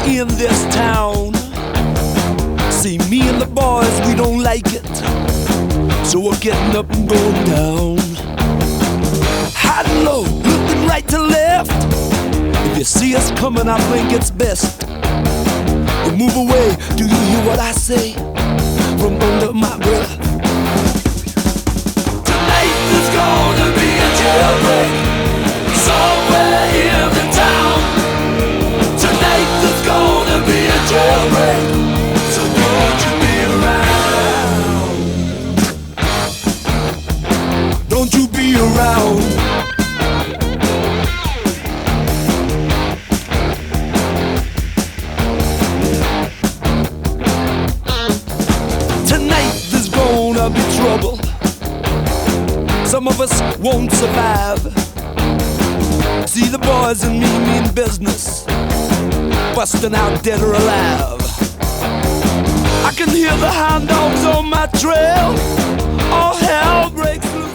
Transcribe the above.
in this town. See, me and the boys, we don't like it, so we're getting up and going down. High and low, looking right to left. If you see us coming, I think it's best you move away. Do you hear what I say from under my breath? Tonight there's gonna be a jailbreak somewhere in the town. Tonight there's gonna be a jailbreak, so won't you be around? Don't you be around? Tonight there's gonna be trouble. Some of us won't survive. See, the boys and me mean business, busting out dead or alive. I can hear the hound dogs on my trail. All hell breaks loose.